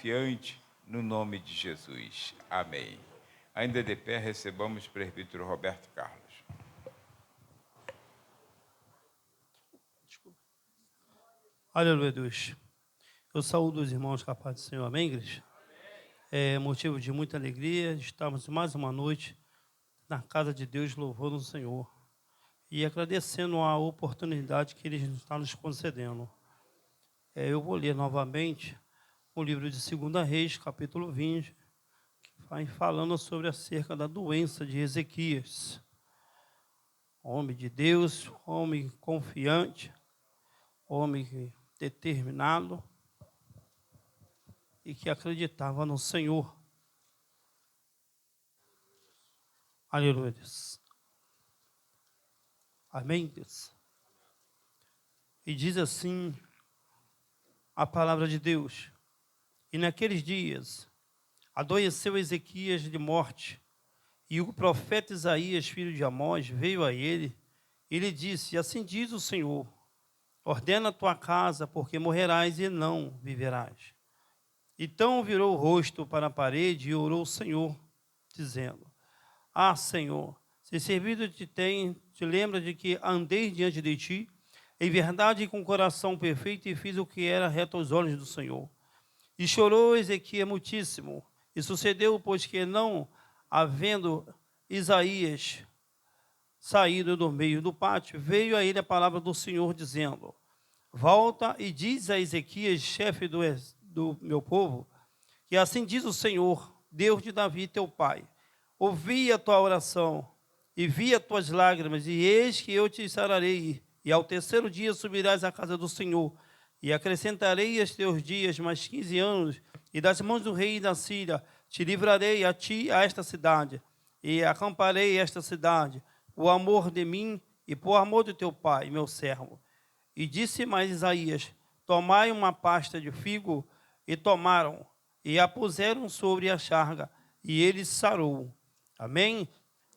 confiante no nome de Jesus. Amém. Ainda de pé, recebamos o presbítero Roberto Carlos. Aleluia, Deus. Eu saúdo os irmãos com a paz do Senhor. Amém, igreja? É motivo de muita alegria estarmos mais uma noite na casa de Deus, louvando o Senhor e agradecendo a oportunidade que Ele está nos concedendo. Eu vou ler novamente o livro de 2 Reis, capítulo 20, que vai falando sobre acerca da doença de Ezequias. Homem de Deus, homem confiante, homem determinado e que acreditava no Senhor. Aleluia, Deus. Amém, Deus. E diz assim a palavra de Deus: e naqueles dias adoeceu Ezequias de morte, e o profeta Isaías, filho de Amós, veio a ele e lhe disse: assim diz o Senhor, ordena a tua casa, porque morrerás e não viverás. Então virou o rosto para a parede e orou ao Senhor, dizendo: ah, Senhor, se servido te lembra de que andei diante de ti, em verdade e com coração perfeito, e fiz o que era reto aos olhos do Senhor. E chorou Ezequias muitíssimo. E sucedeu, pois que não havendo Isaías saído do meio do pátio, veio a ele a palavra do Senhor, dizendo: volta e diz a Ezequias, chefe do meu povo, que assim diz o Senhor, Deus de Davi, teu pai: ouvi a tua oração e vi as tuas lágrimas, e eis que eu te sararei, e ao terceiro dia subirás à casa do Senhor, e acrescentarei aos teus dias mais 15 anos, e das mãos do rei da Síria te livrarei a ti, a esta cidade, e acamparei esta cidade, por amor de mim e por amor do teu pai, meu servo. E disse mais Isaías: tomai uma pasta de figo, e tomaram, e a puseram sobre a charga, e ele sarou. Amém?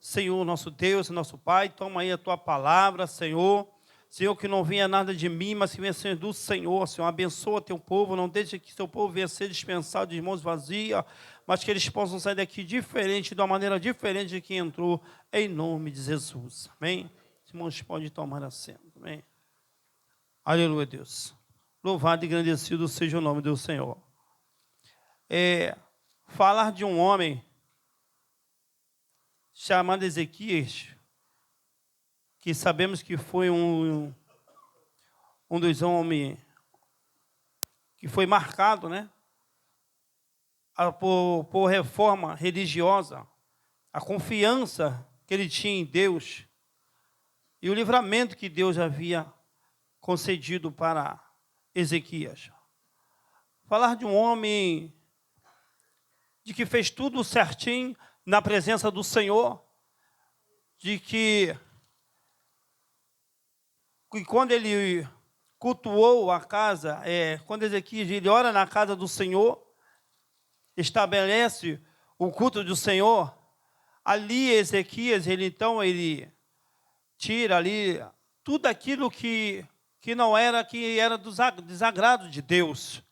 Senhor, nosso Deus, nosso Pai, toma aí a tua palavra, Senhor. Senhor, que não venha nada de mim, mas que venha ser do Senhor. Senhor, abençoa teu povo, não deixe que teu povo venha ser dispensado de mãos vazias, mas que eles possam sair daqui diferente, de uma maneira diferente de que entrou, em nome de Jesus. Amém? Os irmãos podem tomar assento. Amém? Aleluia, Deus. Louvado e engrandecido seja o nome do Senhor. Falar de um homem chamado Ezequias, que sabemos que foi um dos homens que foi marcado, né, por reforma religiosa, a confiança que ele tinha em Deus e o livramento que Deus havia concedido para Ezequias. Falar de um homem de que fez tudo certinho na presença do Senhor, de que quando ele cultuou a casa, quando Ezequias ele ora na casa do Senhor, estabelece o culto do Senhor, ali Ezequias, ele tira ali tudo aquilo que era do desagrado de Deus.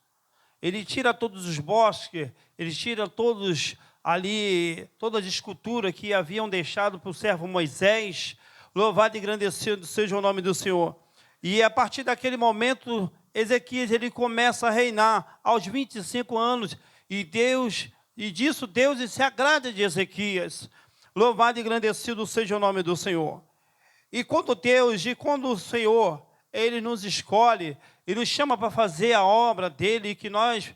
Ele tira todos os bosques, ele tira todas as esculturas que haviam deixado para o servo Moisés. Louvado e engrandecido seja o nome do Senhor. E a partir daquele momento, Ezequias ele começa a reinar aos 25 anos, e disso Deus se agrada de Ezequias. Louvado e engrandecido seja o nome do Senhor. E quando o Senhor, Ele nos escolhe, Ele nos chama para fazer a obra dEle, que nós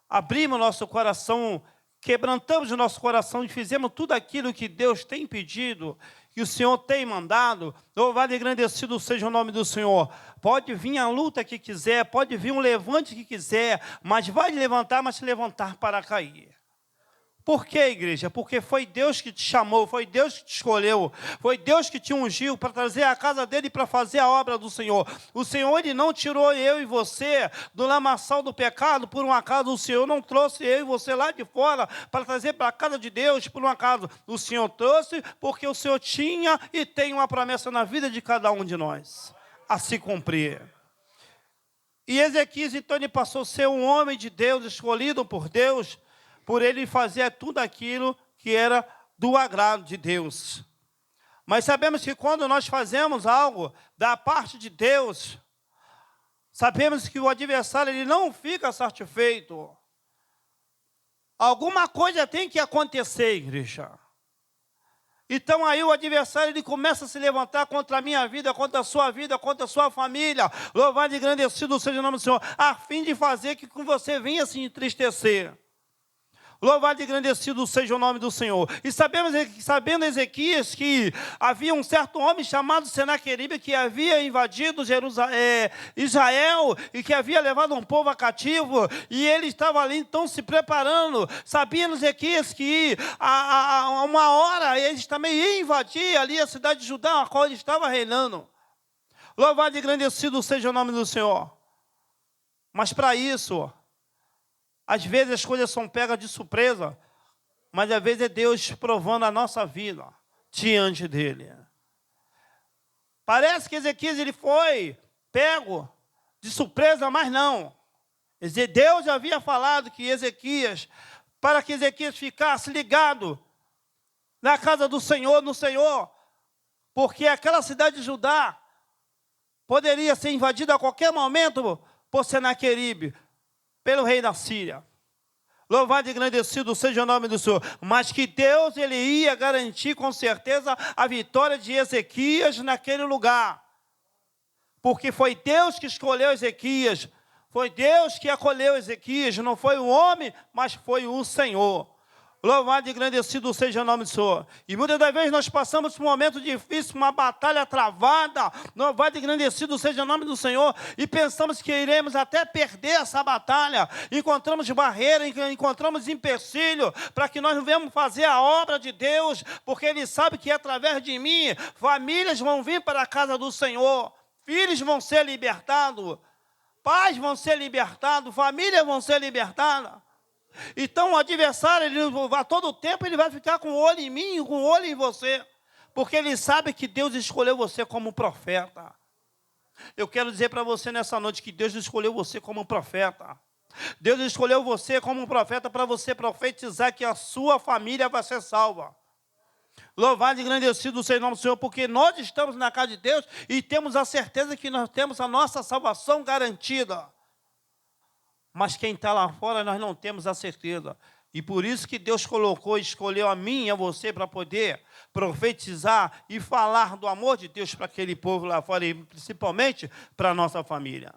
abrimos nosso coração, quebrantamos o nosso coração e fizemos tudo aquilo que Deus tem pedido, que o Senhor tem mandado. Louvado e engrandecido seja o nome do Senhor. Pode vir a luta que quiser, pode vir um levante que quiser, mas vai levantar, mas se levantar para cair. Por quê, igreja? Porque foi Deus que te chamou, foi Deus que te escolheu, foi Deus que te ungiu para trazer a casa dele para fazer a obra do Senhor. O Senhor, Ele não tirou eu e você do lamaçal do pecado por um acaso. O Senhor não trouxe eu e você lá de fora para trazer para a casa de Deus por um acaso. O Senhor trouxe porque o Senhor tinha e tem uma promessa na vida de cada um de nós a se cumprir. E Ezequias, então, ele passou a ser um homem de Deus, escolhido por Deus, por ele fazer tudo aquilo que era do agrado de Deus. Mas sabemos que quando nós fazemos algo da parte de Deus, sabemos que o adversário ele não fica satisfeito. Alguma coisa tem que acontecer, igreja. Então aí o adversário ele começa a se levantar contra a minha vida, contra a sua vida, contra a sua família. Louvado e engrandecido seja o nome do Senhor, a fim de fazer que com você venha se entristecer. Louvado e engrandecido seja o nome do Senhor. E sabendo Ezequias que havia um certo homem chamado Senaqueribe que havia invadido Israel e que havia levado um povo a cativo, e ele estava ali então se preparando. Sabia Ezequias que a uma hora eles também iam invadir ali a cidade de Judá, a qual ele estava reinando. Louvado e engrandecido seja o nome do Senhor. Mas para isso, às vezes as coisas são pegas de surpresa, mas às vezes é Deus provando a nossa vida diante dele. Parece que Ezequias ele foi pego de surpresa, mas não. Deus já havia falado que Ezequias, para que Ezequias ficasse ligado na casa do Senhor, no Senhor, porque aquela cidade de Judá poderia ser invadida a qualquer momento por Senaqueribe, pelo rei da Síria. Louvado e engrandecido seja o nome do Senhor. Mas que Deus ele ia garantir com certeza a vitória de Ezequias naquele lugar. Porque foi Deus que escolheu Ezequias. Foi Deus que acolheu Ezequias. Não foi o homem, mas foi o Senhor. Louvado e engrandecido seja o nome do Senhor. E muitas das vezes nós passamos por um momento difícil, uma batalha travada. Louvado e engrandecido seja o nome do Senhor. E pensamos que iremos até perder essa batalha. Encontramos barreira, encontramos empecilho para que nós não venhamos fazer a obra de Deus. Porque Ele sabe que através de mim, famílias vão vir para a casa do Senhor. Filhos vão ser libertados. Pais vão ser libertados. Famílias vão ser libertadas. Então o adversário, ele, a todo tempo, ele vai ficar com o olho em mim, com o olho em você, porque ele sabe que Deus escolheu você como profeta. Eu quero dizer para você nessa noite que Deus escolheu você como profeta. Deus escolheu você como um profeta para você profetizar que a sua família vai ser salva. Louvado e engrandecido seja o nome do Senhor, porque nós estamos na casa de Deus e temos a certeza que nós temos a nossa salvação garantida. Mas quem está lá fora, nós não temos a certeza. E por isso que Deus escolheu a mim e a você para poder profetizar e falar do amor de Deus para aquele povo lá fora, e principalmente para a nossa família.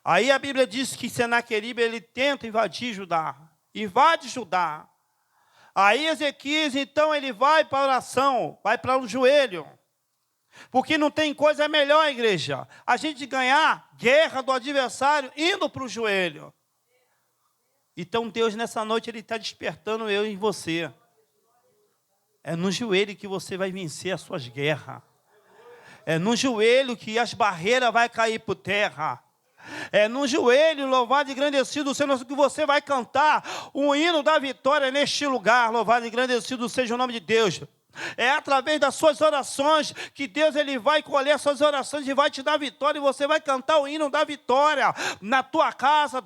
Aí a Bíblia diz que Senaqueribe, ele tenta invadir Judá. Invade Judá. Aí Ezequias, então, ele vai para a oração, vai para o joelho. Porque não tem coisa melhor, igreja, a gente ganhar guerra do adversário indo para o joelho. Então Deus nessa noite ele está despertando eu e você. É no joelho que você vai vencer as suas guerras. É no joelho que as barreiras vão cair por terra. É no joelho, louvado e engrandecido seja que você vai cantar o hino da vitória neste lugar. Louvado e engrandecido seja o nome de Deus. É através das suas orações que Deus ele vai colher as suas orações e vai te dar vitória, e você vai cantar o hino da vitória na tua casa,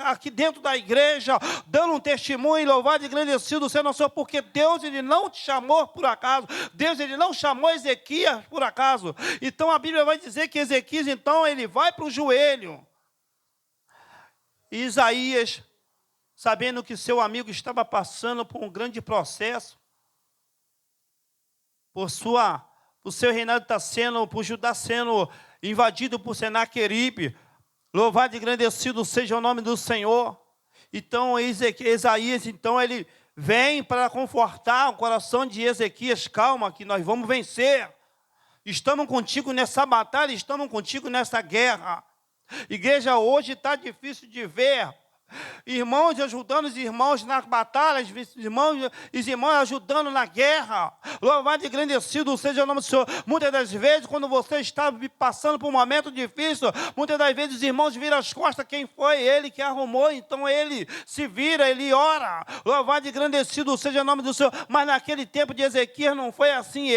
aqui dentro da igreja, dando um testemunho. Louvado e engrandecido seja o Senhor, porque Deus ele não te chamou por acaso, Deus ele não chamou Ezequias por acaso. Então a Bíblia vai dizer que Ezequias então ele vai para o joelho. E Isaías, sabendo que seu amigo estava passando por um grande processo, por seu reinado por Judá sendo invadido por Senaqueribe, louvado e engrandecido seja o nome do Senhor. Então Isaías, então ele vem para confortar o coração de Ezequias. Calma, que nós vamos vencer. Estamos contigo nessa batalha, estamos contigo nessa guerra. Igreja, hoje está difícil de ver Irmãos ajudando os irmãos nas batalhas, os irmãos ajudando na guerra. Louvado e engrandecido seja o nome do Senhor. Muitas das vezes, quando você está passando por um momento difícil, muitas das vezes os irmãos viram as costas. Quem foi? Ele que arrumou. Então ele se vira, ele ora. Louvado e engrandecido seja o nome do Senhor. Mas naquele tempo de Ezequias não foi assim.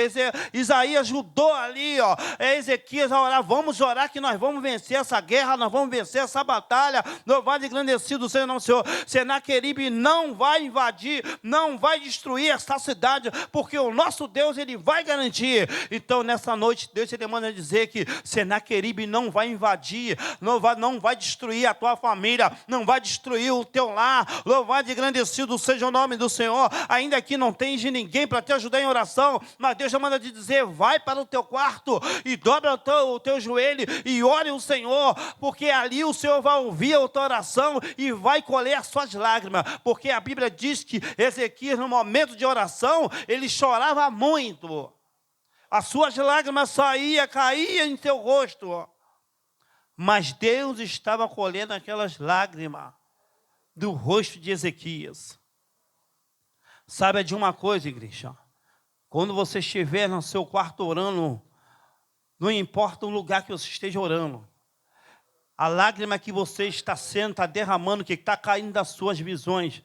Isaías ajudou ali, ó. Ezequias a orar. Vamos orar que nós vamos vencer essa guerra, nós vamos vencer essa batalha. Louvado e engrandecido seja o nome do Senhor. Senaqueribe não vai invadir, não vai destruir essa cidade, porque o nosso Deus, ele vai garantir. Então, nessa noite, Deus ele manda dizer que Senaqueribe não vai invadir, não vai destruir a tua família, não vai destruir o teu lar. Louvado e engrandecido seja o nome do Senhor. Ainda que não tenha ninguém para te ajudar em oração, mas Deus já manda te dizer, vai para o teu quarto e dobra o teu joelho e ore o Senhor, porque ali o Senhor vai ouvir a tua oração e vai colher as suas lágrimas, porque a Bíblia diz que Ezequias, no momento de oração, ele chorava muito, as suas lágrimas caíam em seu rosto, mas Deus estava colhendo aquelas lágrimas do rosto de Ezequias. Saiba de uma coisa, igreja, quando você estiver no seu quarto orando, não importa o lugar que você esteja orando, a lágrima que você está derramando, que está caindo das suas visões,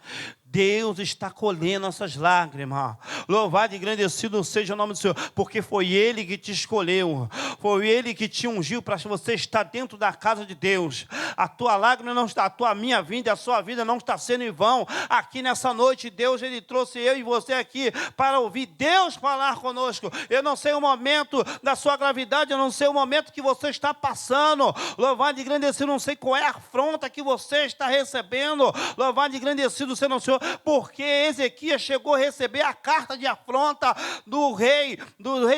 Deus está colhendo essas lágrimas. Louvado e engrandecido seja o nome do Senhor, porque foi Ele que te escolheu, foi Ele que te ungiu para você estar dentro da casa de Deus. A tua lágrima não está, a tua minha vida, a sua vida não está sendo em vão. Aqui nessa noite, Deus, Ele trouxe eu e você aqui para ouvir Deus falar conosco. Eu não sei o momento da sua gravidade, eu não sei o momento que você está passando. Louvado e engrandecido, não sei qual é a afronta que você está recebendo. Louvado e engrandecido seja o Senhor, porque Ezequias chegou a receber a carta de afronta do rei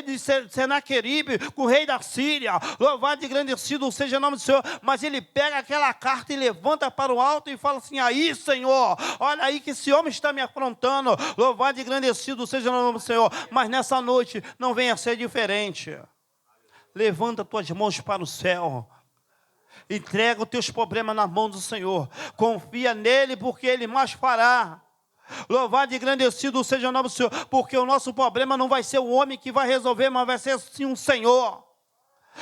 de Senaqueribe, com o rei da Síria. Louvado e engrandecido seja o nome do Senhor. Mas ele pega aquela carta e levanta para o alto e fala assim, aí Senhor, olha aí que esse homem está me afrontando. Louvado e engrandecido seja o nome do Senhor. Mas nessa noite não venha ser diferente. Levanta tuas mãos para o céu. Entrega os teus problemas nas mãos do Senhor. Confia nele, porque Ele mais fará. Louvado e engrandecido seja o nome do Senhor, porque o nosso problema não vai ser o homem que vai resolver, mas vai ser sim um Senhor.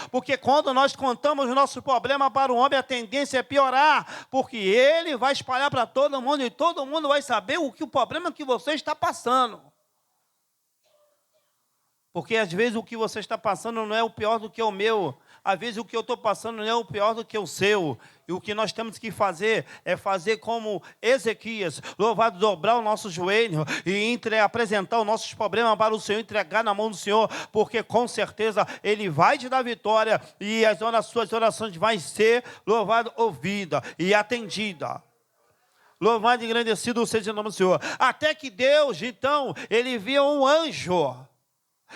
Porque quando nós contamos o nosso problema para o homem, a tendência é piorar, porque ele vai espalhar para todo mundo e todo mundo vai saber o problema que você está passando. Porque às vezes o que você está passando não é o pior do que o meu. Às vezes o que eu estou passando não é o pior do que o seu. E o que nós temos que fazer é fazer como Ezequias, louvado, dobrar o nosso joelho e apresentar os nossos problemas para o Senhor, entregar na mão do Senhor, porque com certeza Ele vai te dar vitória e as suas orações vão ser, louvado, ouvida e atendida. Louvado e engrandecido seja o nome do Senhor. Até que Deus, então, Ele viu um anjo.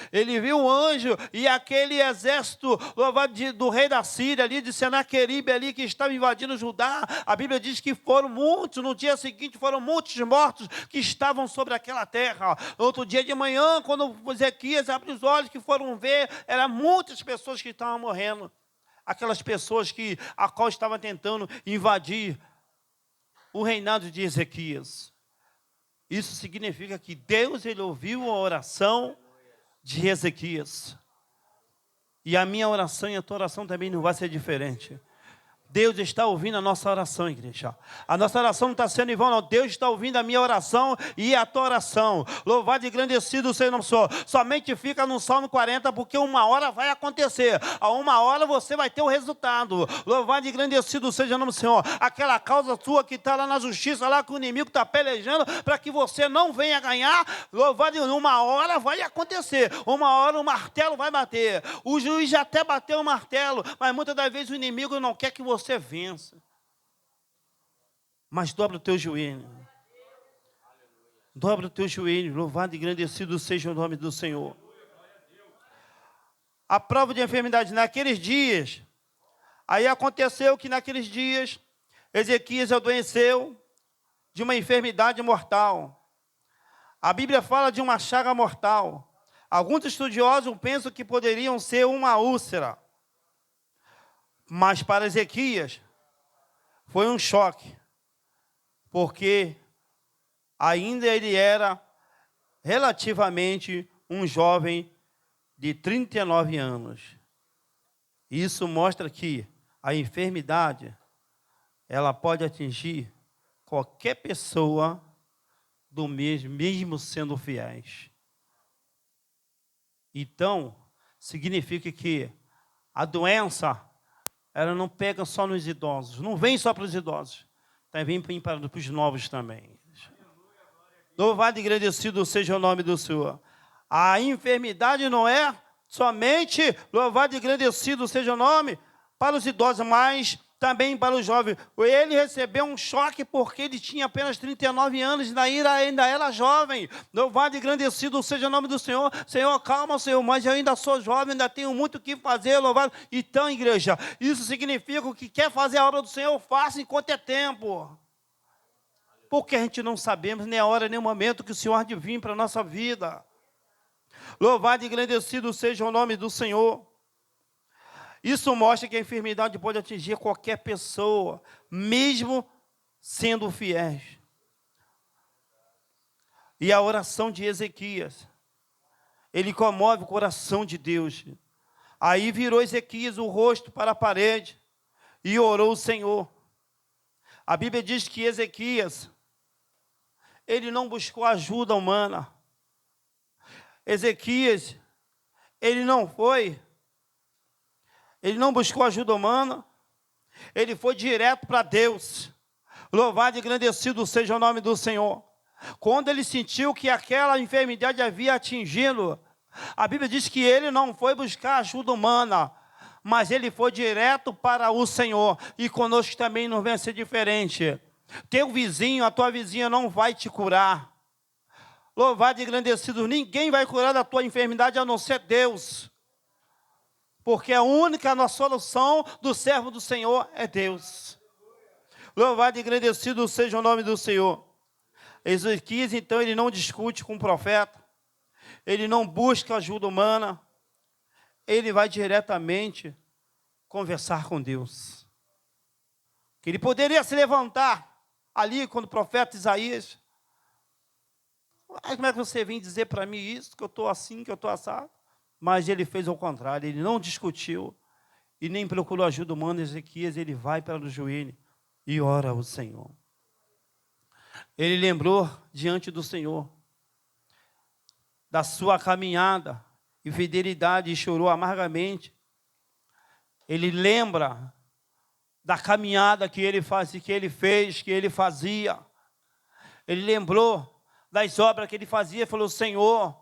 Ele viu um anjo e aquele exército louvado do rei da Síria, ali de Senaqueribe, ali que estava invadindo Judá. A Bíblia diz que foram muitos, no dia seguinte foram muitos mortos que estavam sobre aquela terra. No outro dia de manhã, quando Ezequias abriu os olhos, que foram ver, eram muitas pessoas que estavam morrendo. Aquelas pessoas a qual estavam tentando invadir o reinado de Ezequias. Isso significa que Deus, Ele ouviu a oração de Ezequias. E a minha oração e a tua oração também não vai ser diferente. Deus está ouvindo a nossa oração, igreja. A nossa oração não está sendo em vão, não. Deus está ouvindo a minha oração e a tua oração. Louvado e engrandecido seja o nome do Senhor. Somente fica no Salmo 40, porque uma hora vai acontecer. A uma hora você vai ter o resultado. Louvado e engrandecido seja o nome do Senhor. Aquela causa sua que está lá na justiça, lá que o inimigo está pelejando, para que você não venha ganhar. Louvado, uma hora vai acontecer. Uma hora o martelo vai bater. O juiz já até bateu o martelo, mas muitas das vezes o inimigo não quer que você vença. Mas dobra o teu joelho. Dobra o teu joelho. Louvado e engrandecido seja o nome do Senhor. A prova de enfermidade naqueles dias. Aí aconteceu que naqueles dias Ezequias adoeceu de uma enfermidade mortal. A Bíblia fala de uma chaga mortal. Alguns estudiosos pensam que poderiam ser uma úlcera. Mas para Ezequias foi um choque. porque ainda ele era relativamente um jovem de 39 anos. Isso mostra que a enfermidade, ela pode atingir qualquer pessoa do mesmo sendo fiéis. Então, significa que a doença, ela não pega só nos idosos, não vem só para os idosos, também vem para os novos também. Louvado e agradecido seja o nome do Senhor. A enfermidade não é somente, louvado e agradecido seja o nome, para os idosos, mas também para os jovens. Ele recebeu um choque porque ele tinha apenas 39 anos e ainda era jovem. Louvado e agradecido seja o nome do Senhor. Senhor, calma, Senhor, mas eu ainda sou jovem, ainda tenho muito o que fazer, louvado. Então, igreja, isso significa que o que quer fazer a obra do Senhor, faça enquanto é tempo. Porque a gente não sabemos nem a hora, nem o momento que o Senhor há de vir para a nossa vida. Louvado e agradecido seja o nome do Senhor. Isso mostra que a enfermidade pode atingir qualquer pessoa, mesmo sendo fiéis. E a oração de Ezequias, ele comove o coração de Deus. Aí virou Ezequias o rosto para a parede e orou o Senhor. A Bíblia diz que Ezequias, ele não buscou ajuda humana. Ezequias, ele não buscou ajuda humana, ele foi direto para Deus. Louvado e agradecido seja o nome do Senhor. Quando ele sentiu que aquela enfermidade havia atingido, a Bíblia diz que ele não foi buscar ajuda humana, mas ele foi direto para o Senhor. E conosco também não vai ser diferente. Teu vizinho, a tua vizinha não vai te curar. Louvado e agradecido, ninguém vai curar da tua enfermidade a não ser Deus. Porque a única solução do servo do Senhor é Deus. Louvado e agradecido seja o nome do Senhor. Ezequias, então, ele não discute com o profeta. Ele não busca ajuda humana. Ele vai diretamente conversar com Deus. Que ele poderia se levantar ali quando o profeta Isaías. Como é que você vem dizer para mim isso, que eu estou assim, que eu estou assado? Mas ele fez ao contrário, ele não discutiu e nem procurou ajuda humana. Ezequias, ele vai para o joelho e ora ao Senhor. Ele lembrou diante do Senhor da sua caminhada e fidelidade e chorou amargamente. Ele lembra da caminhada que ele fez, que ele fazia. Ele lembrou das obras que ele fazia e falou: Senhor,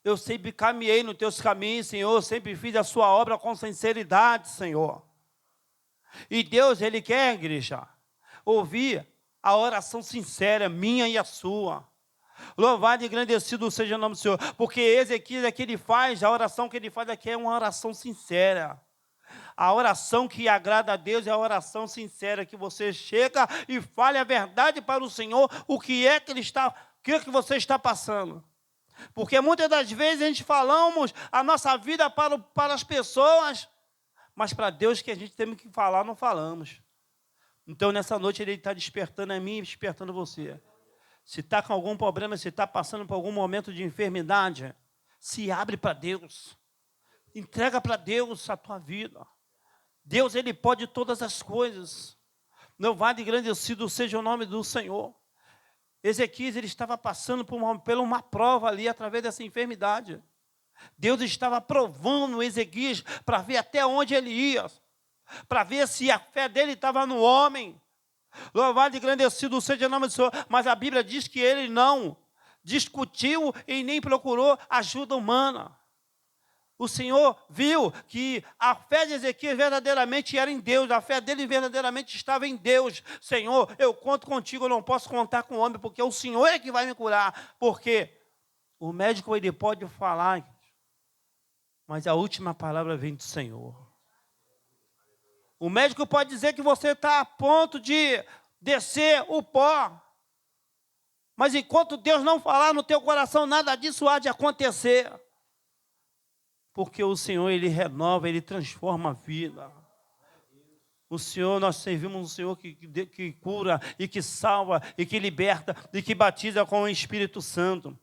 eu sempre caminhei nos teus caminhos, Senhor, eu sempre fiz a sua obra com sinceridade, Senhor. E Deus, Ele quer, igreja, ouvir a oração sincera, minha e a sua. Louvado e agradecido seja o nome do Senhor, porque Ezequias é que ele faz, a oração que ele faz aqui é uma oração sincera. A oração que agrada a Deus é a oração sincera, que você chega e fale a verdade para o Senhor, o que é que você está passando. Porque muitas das vezes a gente falamos a nossa vida para as pessoas, mas para Deus que a gente tem que falar, não falamos. Então, nessa noite, Ele está despertando a mim e despertando você. Se está com algum problema, se está passando por algum momento de enfermidade, se abre para Deus. Entrega para Deus a tua vida. Deus, Ele pode todas as coisas. Louvado e agradecido seja o nome do Senhor. Ezequias, ele estava passando por uma prova ali, através dessa enfermidade. Deus estava provando Ezequias para ver até onde ele ia, para ver se a fé dele estava no homem. Louvado e agradecido seja o nome do Senhor. Mas a Bíblia diz que ele não discutiu e nem procurou ajuda humana. O Senhor viu que a fé de Ezequias verdadeiramente era em Deus, a fé dele verdadeiramente estava em Deus. Senhor, eu conto contigo, eu não posso contar com o homem, porque o Senhor é que vai me curar. Porque o médico, ele pode falar, mas a última palavra vem do Senhor. O médico pode dizer que você está a ponto de descer o pó, mas enquanto Deus não falar no teu coração, nada disso há de acontecer. Porque o Senhor, Ele renova, Ele transforma a vida. O Senhor, nós servimos um Senhor que cura e que salva e que liberta e que batiza com o Espírito Santo.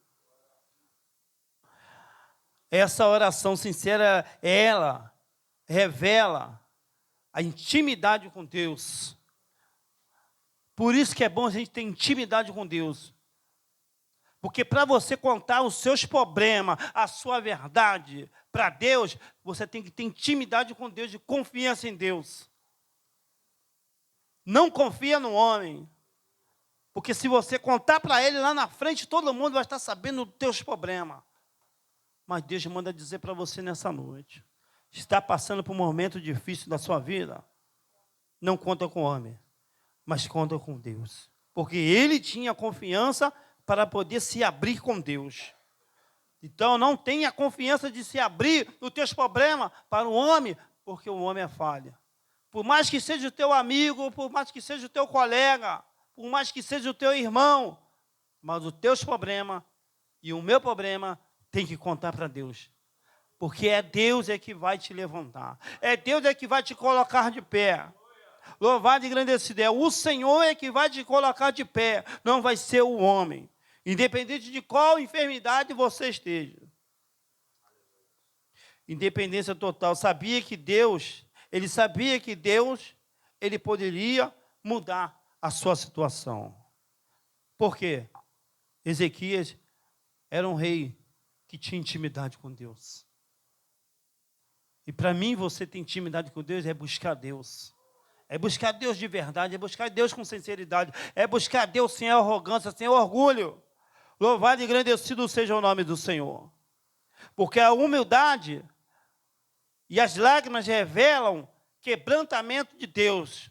Essa oração sincera, ela revela a intimidade com Deus. Por isso que é bom a gente ter intimidade com Deus. Porque para você contar os seus problemas, a sua verdade para Deus, você tem que ter intimidade com Deus e confiança em Deus. Não confia no homem. Porque se você contar para ele lá na frente, todo mundo vai estar sabendo dos teus problemas. Mas Deus manda dizer para você nessa noite. Está passando por um momento difícil da sua vida? Não conta com o homem, mas conta com Deus. Porque ele tinha confiança para poder se abrir com Deus. Então não tenha confiança de se abrir nos teus problemas para o homem, porque o homem é falha. Por mais que seja o teu amigo, por mais que seja o teu colega, por mais que seja o teu irmão, mas os teus problemas e o meu problema tem que contar para Deus. Porque é Deus que vai te levantar. É Deus que vai te colocar de pé. Louvado e engrandecido é o Senhor que vai te colocar de pé. Não vai ser o homem. Independente de qual enfermidade você esteja. Independência total. Ele sabia que Deus, ele poderia mudar a sua situação. Por quê? Ezequias era um rei que tinha intimidade com Deus. E para mim, você ter intimidade com Deus é buscar Deus. É buscar Deus de verdade, é buscar Deus com sinceridade, é buscar Deus sem arrogância, sem orgulho. Louvado e engrandecido seja o nome do Senhor. Porque a humildade e as lágrimas revelam quebrantamento de Deus.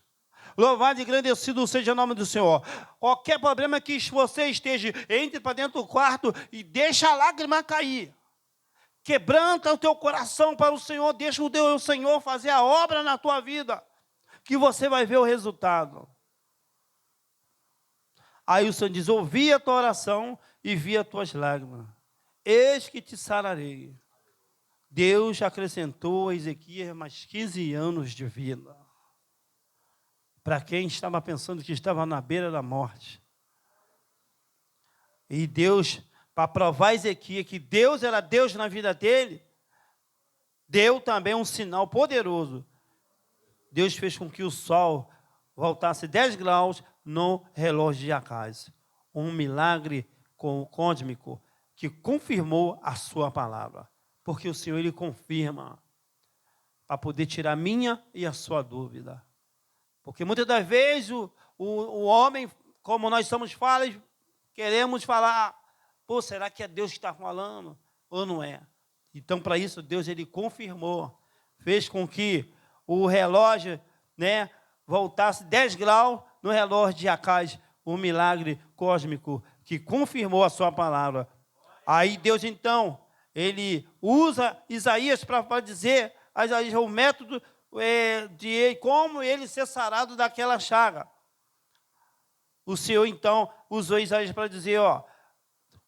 Louvado e engrandecido seja o nome do Senhor. Qualquer problema que você esteja, entre para dentro do quarto e deixa a lágrima cair. Quebranta o teu coração para o Senhor, deixa o Senhor fazer a obra na tua vida, que você vai ver o resultado. Aí o Senhor diz, ouvi a tua oração e vi as tuas lágrimas. Eis que te sararei. Deus acrescentou a Ezequias mais 15 anos de vida. Para quem estava pensando que estava na beira da morte. E Deus, para provar a Ezequias que Deus era Deus na vida dele, deu também um sinal poderoso. Deus fez com que o sol voltasse 10 graus no relógio de Acais. Um milagre cósmico que confirmou a sua palavra. Porque o Senhor, ele confirma para poder tirar a minha e a sua dúvida. Porque muitas das vezes o homem, como nós somos falhos, queremos falar, será que é Deus que está falando? Ou não é? Então, para isso, Deus, ele confirmou, fez com que o relógio, voltasse 10 graus no relógio de Acais, um milagre cósmico que confirmou a sua palavra. Aí Deus, então, ele usa Isaías para dizer a Isaías o método de como ele ser sarado daquela chaga. O Senhor, então, usou Isaías para dizer,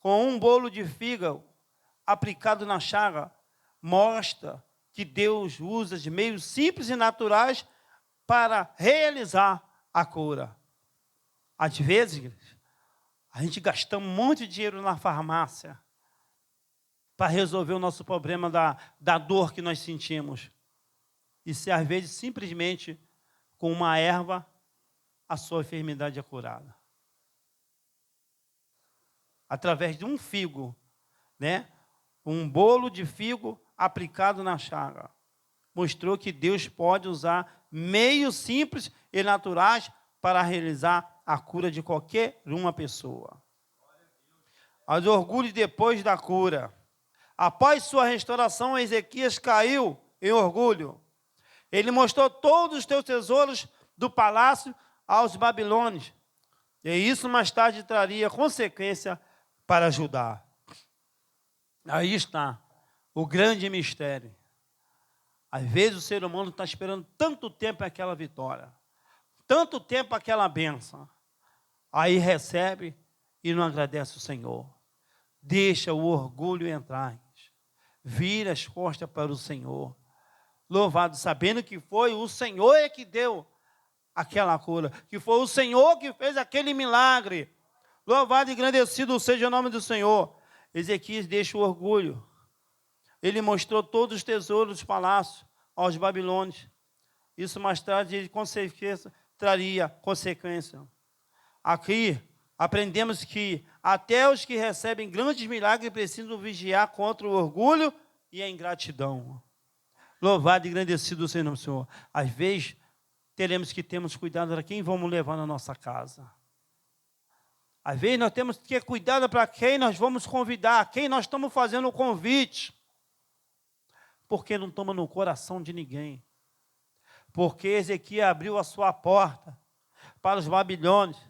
com um bolo de fígado aplicado na chaga, mostra que Deus usa de meios simples e naturais para realizar a cura. Às vezes, a gente gasta muito dinheiro na farmácia para resolver o nosso problema da dor que nós sentimos. E se às vezes, simplesmente, com uma erva, a sua enfermidade é curada. Através de um figo, um bolo de figo aplicado na chaga. Mostrou que Deus pode usar meios simples e naturais para realizar a cura de qualquer uma pessoa. Mas orgulho depois da cura. Após sua restauração, Ezequias caiu em orgulho. Ele mostrou todos os teus tesouros do palácio aos babilônios. E isso mais tarde traria consequência para Judá. Aí está o grande mistério. Às vezes o ser humano está esperando tanto tempo aquela vitória, tanto tempo aquela bênção. Aí recebe e não agradece o Senhor. Deixa o orgulho entrar. Vira as costas para o Senhor. Louvado, sabendo que foi o Senhor que deu aquela cura, que foi o Senhor que fez aquele milagre. Louvado e engrandecido seja o nome do Senhor. Ezequias deixa o orgulho. Ele mostrou todos os tesouros dos palácios aos babilônios. Isso mais tarde, com certeza, traria consequência. Aqui, aprendemos que até os que recebem grandes milagres precisam vigiar contra o orgulho e a ingratidão. Louvado e engrandecido seja o nome do Senhor. Às vezes, teremos que termos cuidado para quem vamos levar na nossa casa. Às vezes, nós temos que ter cuidado para quem nós vamos convidar, quem nós estamos fazendo o convite. Porque não estamos no coração de ninguém. Porque Ezequias abriu a sua porta para os babilônios.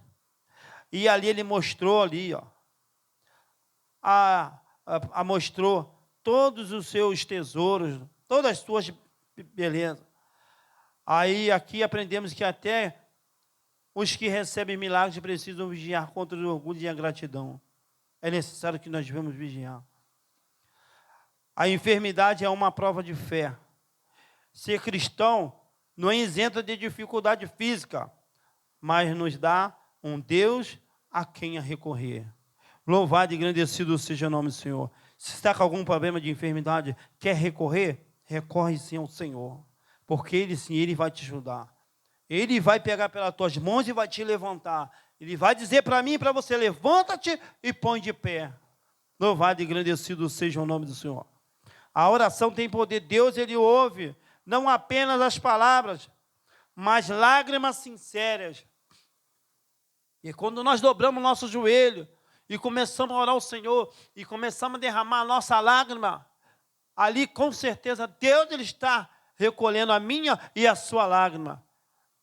E ali ele mostrou ali, ó, mostrou todos os seus tesouros, todas as suas belezas. Aí aqui aprendemos que até os que recebem milagres precisam vigiar contra o orgulho e a ingratidão. É necessário que nós devemos vigiar. A enfermidade é uma prova de fé. Ser cristão não é isento de dificuldade física, mas nos dá um Deus a quem a recorrer. Louvado e engrandecido seja o nome do Senhor. Se está com algum problema de enfermidade, quer recorrer? Recorre sim ao Senhor. Porque Ele sim, Ele vai te ajudar. Ele vai pegar pelas tuas mãos e vai te levantar. Ele vai dizer para mim e para você, levanta-te e põe de pé. Louvado e engrandecido seja o nome do Senhor. A oração tem poder. Deus, Ele ouve, não apenas as palavras, mas lágrimas sinceras. E quando nós dobramos nosso joelho e começamos a orar ao Senhor e começamos a derramar a nossa lágrima, ali com certeza Deus Ele está recolhendo a minha e a sua lágrima.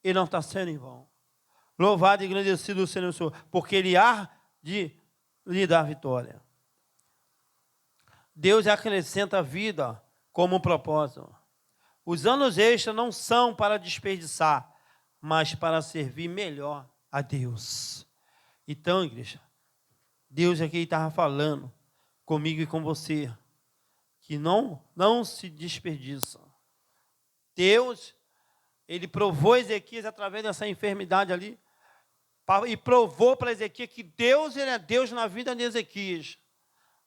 E não está sendo em vão. Louvado e agradecido seja o Senhor, porque Ele há de lhe dar vitória. Deus acrescenta vida como um propósito. Os anos extras não são para desperdiçar, mas para servir melhor a Deus. Então, igreja, Deus aqui estava falando comigo e com você, que não se desperdiça. Deus, Ele provou Ezequias através dessa enfermidade ali, e provou para Ezequias que Deus, Ele é Deus na vida de Ezequias.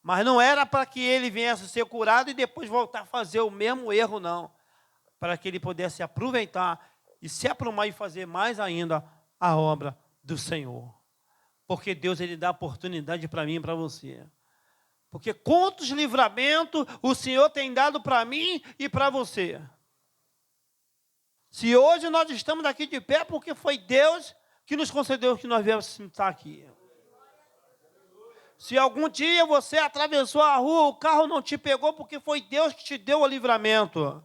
Mas não era para que ele viesse ser curado e depois voltar a fazer o mesmo erro, não. Para que ele pudesse aproveitar e se aprumar e fazer mais ainda a obra do Senhor. Porque Deus, Ele dá oportunidade para mim e para você. Porque quantos livramentos o Senhor tem dado para mim e para você. Se hoje nós estamos aqui de pé, porque foi Deus que nos concedeu que nós viemos estar aqui. Se algum dia você atravessou a rua, o carro não te pegou, porque foi Deus que te deu o livramento.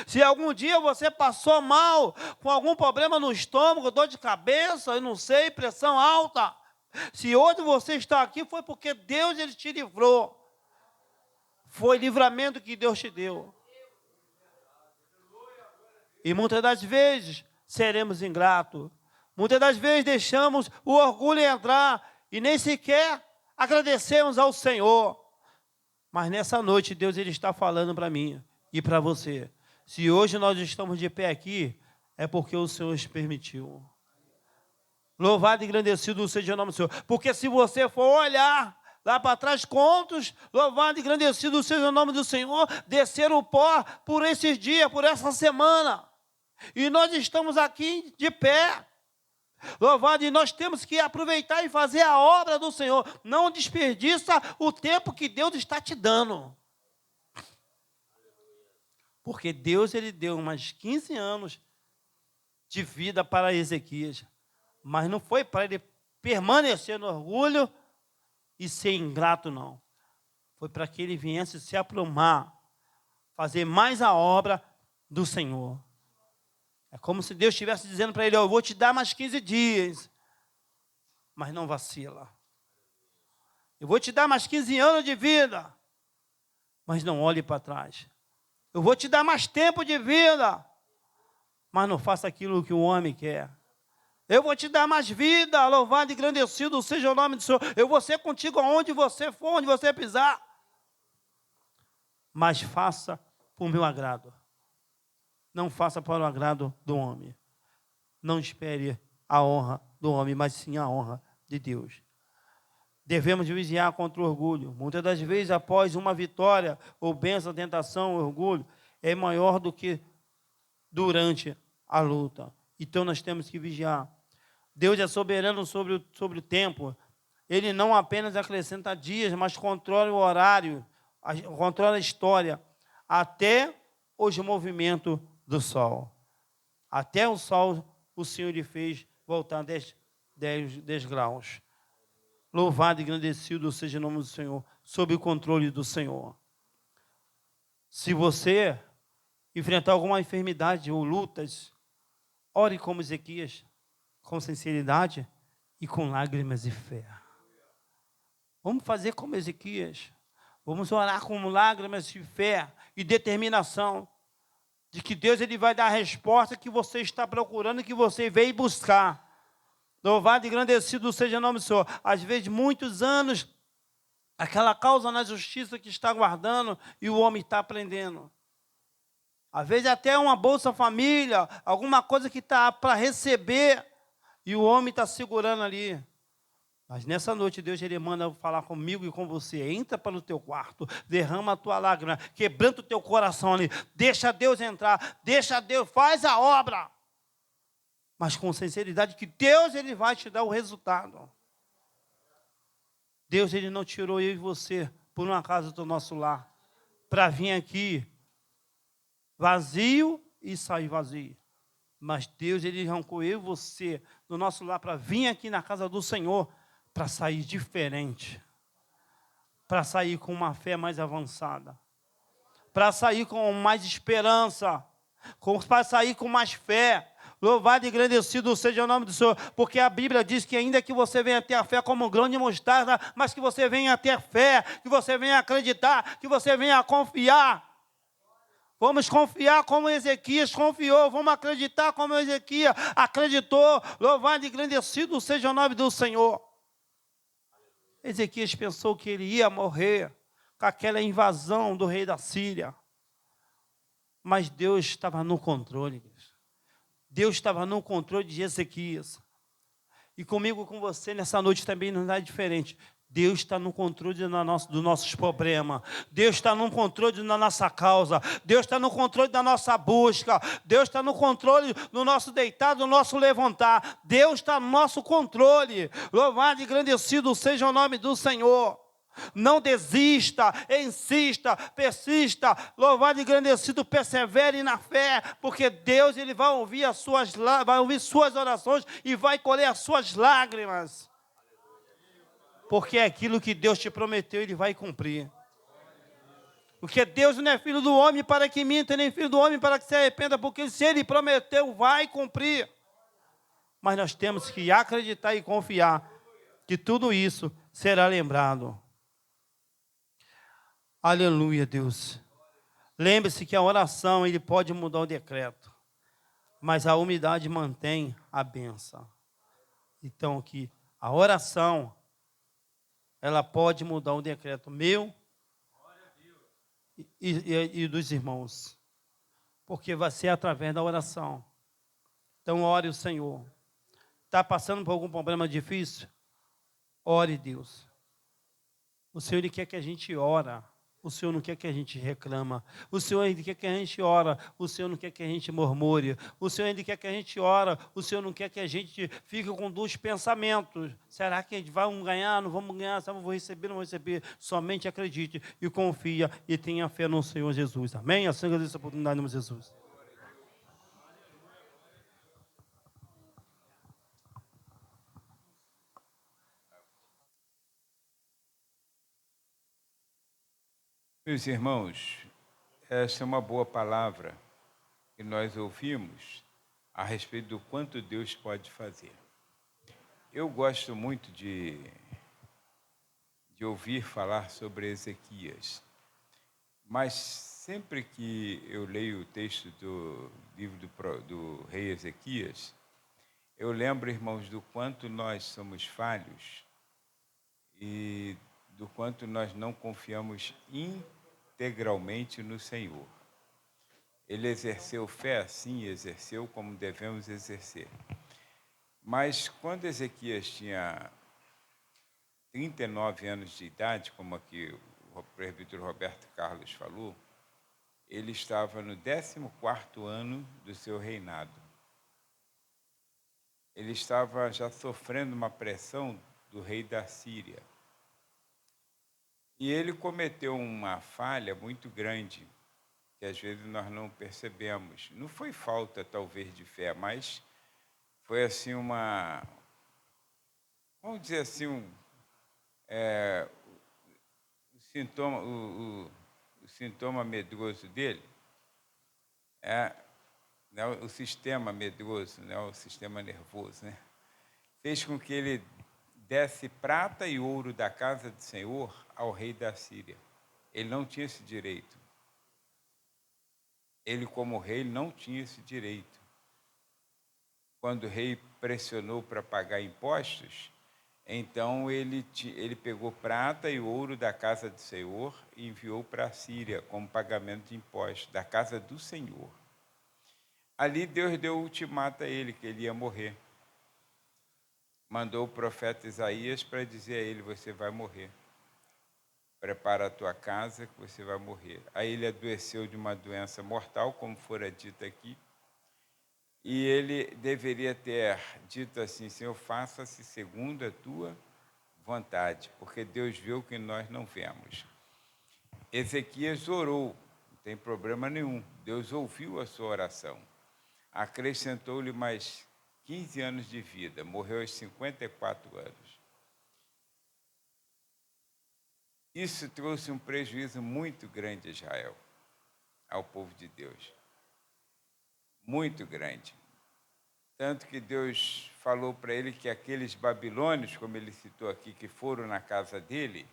Se algum dia você passou mal, com algum problema no estômago, dor de cabeça, eu não sei, pressão alta. Se hoje você está aqui, foi porque Deus Ele te livrou. Foi livramento que Deus te deu. E muitas das vezes seremos ingratos. Muitas das vezes deixamos o orgulho entrar e nem sequer agradecemos ao Senhor. Mas nessa noite Deus Ele está falando para mim e para você. Se hoje nós estamos de pé aqui, é porque o Senhor nos permitiu. Louvado e engrandecido seja o nome do Senhor. Porque se você for olhar lá para trás, contos, louvado e engrandecido seja o nome do Senhor, descer o pó por esses dias, por essa semana. E nós estamos aqui de pé. Louvado, e nós temos que aproveitar e fazer a obra do Senhor. Não desperdiça o tempo que Deus está te dando. Porque Deus, Ele deu mais 15 anos de vida para Ezequias. Mas não foi para ele permanecer no orgulho e ser ingrato, não. Foi para que ele viesse se aprumar, fazer mais a obra do Senhor. É como se Deus estivesse dizendo para ele, eu vou te dar mais 15 dias, mas não vacila. Eu vou te dar mais 15 anos de vida, mas não olhe para trás. Eu vou te dar mais tempo de vida, mas não faça aquilo que o homem quer. Eu vou te dar mais vida, louvado e engrandecido seja o nome do Senhor. Eu vou ser contigo aonde você for, onde você pisar. Mas faça por meu agrado. Não faça para o agrado do homem. não espere a honra do homem, mas sim a honra de Deus. Devemos vigiar contra o orgulho. Muitas das vezes, após uma vitória ou bênção, a tentação, o orgulho é maior do que durante a luta. Então, nós temos que vigiar. Deus é soberano sobre o tempo. Ele não apenas acrescenta dias, mas controla o horário, controla a história, até os movimentos do sol. Até o sol, o Senhor lhe fez voltar 10 graus. Louvado e engrandecido seja o nome do Senhor, sob o controle do Senhor. Se você enfrentar alguma enfermidade ou lutas, ore como Ezequias, com sinceridade e com lágrimas e fé. Vamos fazer como Ezequias. Vamos orar com lágrimas de fé e determinação de que Deus ele vai dar a resposta que você está procurando, que você veio buscar. Louvado e engrandecido seja o nome do Senhor. Às vezes, muitos anos, aquela causa na justiça que está guardando e o homem está aprendendo. Às vezes, até uma Bolsa Família, alguma coisa que está para receber e o homem está segurando ali. Mas nessa noite, Deus ele manda falar comigo e com você. Entra para o teu quarto, derrama a tua lágrima, quebranta o teu coração ali. Deixa Deus entrar, deixa Deus, faz a obra. Mas com sinceridade, que Deus ele vai te dar o resultado. Deus ele não tirou eu e você por uma casa do nosso lar, para vir aqui vazio e sair vazio. Mas Deus ele arrancou eu e você do nosso lar para vir aqui na casa do Senhor, para sair diferente, para sair com uma fé mais avançada, para sair com mais esperança, para sair com mais fé. Louvado e engrandecido seja o nome do Senhor, porque a Bíblia diz que ainda que você venha ter a fé como um grão de mostarda, mas que você venha ter fé, que você venha acreditar, que você venha confiar. Vamos confiar como Ezequias confiou, vamos acreditar como Ezequias acreditou. Louvado e engrandecido seja o nome do Senhor. Ezequias pensou que ele ia morrer com aquela invasão do rei da Síria, mas Deus estava no controle. Deus estava no controle de Ezequias. E comigo, com você, nessa noite também não é diferente. Deus está no controle dos nossos problemas. Deus está no controle da nossa causa. Deus está no controle da nossa busca. Deus está no controle do nosso deitar, do nosso levantar. Deus está no nosso controle. Louvado e engrandecido seja o nome do Senhor. Não desista, insista, persista, louvado e engrandecido, persevere na fé, porque Deus ele vai ouvir suas orações e vai colher as suas lágrimas. Porque é aquilo que Deus te prometeu, Ele vai cumprir. Porque Deus não é filho do homem para que minta, nem filho do homem para que se arrependa, porque se Ele prometeu, vai cumprir. Mas nós temos que acreditar e confiar que tudo isso será lembrado. Aleluia, Deus. Lembre-se que a oração ele pode mudar o decreto, mas a humildade mantém a bênção. Então, que a oração ela pode mudar o decreto meu e dos irmãos, porque vai ser através da oração. Então, ore o Senhor. Está passando por algum problema difícil? Ore, Deus. O Senhor ele quer que a gente ora. O Senhor não quer que a gente reclama. O Senhor ele quer que a gente ora. O Senhor não quer que a gente murmure. O Senhor ele quer que a gente ora. O Senhor não quer que a gente fique com dois pensamentos. Será que a gente vai ganhar? Não vamos ganhar? Será que eu vou receber? Não vou receber? Somente acredite e confia e tenha fé no Senhor Jesus. Amém? Assim agradeço essa oportunidade no nome de Jesus. Meus irmãos, essa é uma boa palavra que nós ouvimos a respeito do quanto Deus pode fazer. Eu gosto muito de ouvir falar sobre Ezequias, mas sempre que eu leio o texto do livro do rei Ezequias, eu lembro, irmãos, do quanto nós somos falhos e do quanto nós não confiamos integralmente no Senhor. Ele exerceu fé, sim, exerceu como devemos exercer. Mas quando Ezequias tinha 39 anos de idade, como aqui o presbítero Roberto Carlos falou, ele estava no 14º ano do seu reinado. Ele estava já sofrendo uma pressão do rei da Síria. E ele cometeu uma falha muito grande, que às vezes nós não percebemos. Não foi falta, talvez, de fé, mas foi assim vamos dizer assim, o sintoma medroso dele é, né, o sistema medroso, né, o sistema nervoso, né, fez com que ele desse prata e ouro da casa do Senhor ao rei da Síria. Ele não tinha esse direito. Ele, como rei, não tinha esse direito. Quando o rei pressionou para pagar impostos, então ele pegou prata e ouro da casa do Senhor e enviou para a Síria como pagamento de impostos, da casa do Senhor. Ali Deus deu o ultimato a ele, que ele ia morrer. Mandou o profeta Isaías para dizer a ele: você vai morrer. Prepara a tua casa que você vai morrer. Aí ele adoeceu de uma doença mortal, como fora dito aqui, e ele deveria ter dito assim: Senhor, faça-se segundo a tua vontade, porque Deus vê o que nós não vemos. Ezequias orou, não tem problema nenhum, Deus ouviu a sua oração, acrescentou-lhe mais 15 anos de vida, morreu aos 54 anos. Isso trouxe um prejuízo muito grande a Israel, ao povo de Deus, muito grande. Tanto que Deus falou para ele que aqueles babilônios, como ele citou aqui, que foram na casa dele,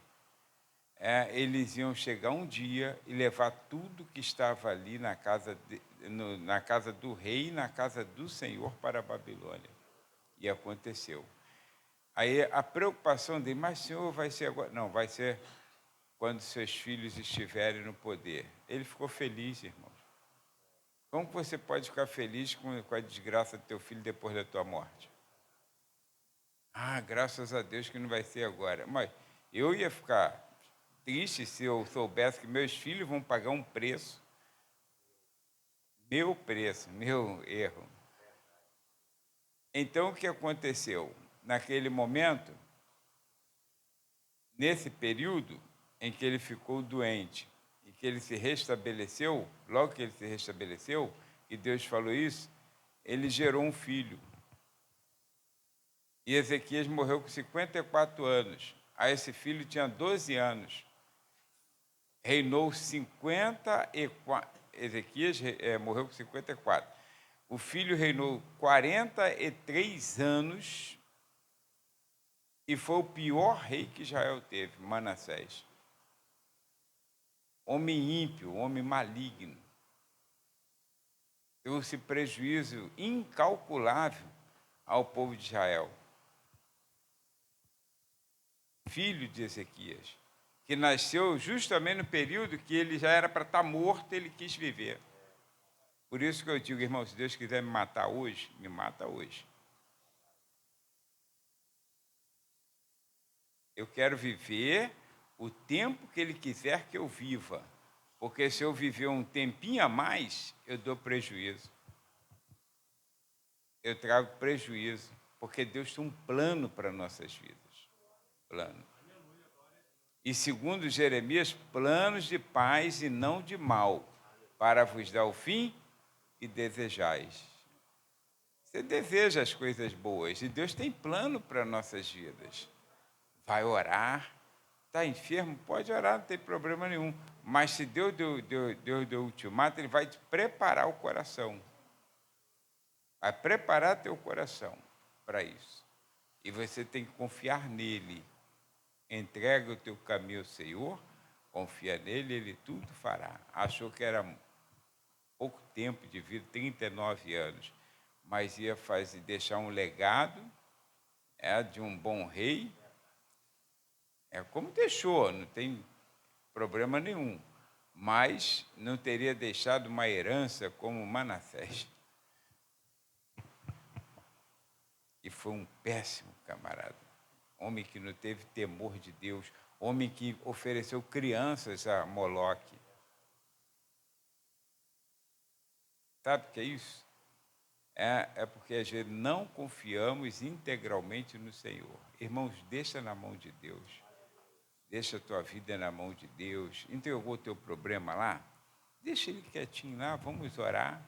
eles iam chegar um dia e levar tudo que estava ali na casa do rei e na casa do Senhor para a Babilônia. E aconteceu. Aí a preocupação dele: mas Senhor, vai ser agora? Não, vai ser quando seus filhos estiverem no poder. Ele ficou feliz, irmãos. Como você pode ficar feliz com a desgraça do teu filho depois da tua morte? Ah, graças a Deus que não vai ser agora. Mas eu ia ficar triste se eu soubesse que meus filhos vão pagar um preço. Meu preço, meu erro. Então, o que aconteceu? Naquele momento, nesse período em que ele ficou doente e que ele se restabeleceu, logo que ele se restabeleceu, e Deus falou isso, ele gerou um filho. E Ezequias morreu com 54 anos. Aí esse filho tinha 12 anos. Reinou 54. Ezequias morreu com 54. O filho reinou 43 anos e foi o pior rei que Israel teve, Manassés. Homem ímpio, homem maligno. Trouxe prejuízo incalculável ao povo de Israel. Filho de Ezequias, que nasceu justamente no período que ele já era para estar morto, ele quis viver. Por isso que eu digo, irmão, se Deus quiser me matar hoje, me mata hoje. Eu quero viver o tempo que Ele quiser que eu viva, porque se eu viver um tempinho a mais, eu dou prejuízo. Eu trago prejuízo, porque Deus tem um plano para nossas vidas. Plano. E segundo Jeremias, planos de paz e não de mal, para vos dar o fim que desejais. Você deseja as coisas boas, e Deus tem plano para nossas vidas. Vai orar, está enfermo, pode orar, não tem problema nenhum. Mas se Deus deu o ultimato, Ele vai te preparar o coração. Vai preparar teu coração para isso. E você tem que confiar nele. Entrega o teu caminho ao Senhor, confia nele, Ele tudo fará. Achou que era pouco tempo de vida, 39 anos, mas ia deixar um legado de um bom rei. Como deixou, não tem problema nenhum, mas não teria deixado uma herança como Manassés. E foi um péssimo camarada. Homem que não teve temor de Deus, homem que ofereceu crianças a Moloque. Sabe o que é isso? É porque a gente não confiamos integralmente no Senhor. Irmãos, deixa na mão de Deus. Deixa a tua vida na mão de Deus. Entregou o teu problema lá? Deixa ele quietinho lá, vamos orar.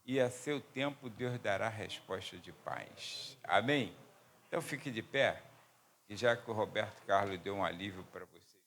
E a seu tempo Deus dará resposta de paz. Amém? Então fique de pé, e já que o Roberto Carlos deu um alívio para você.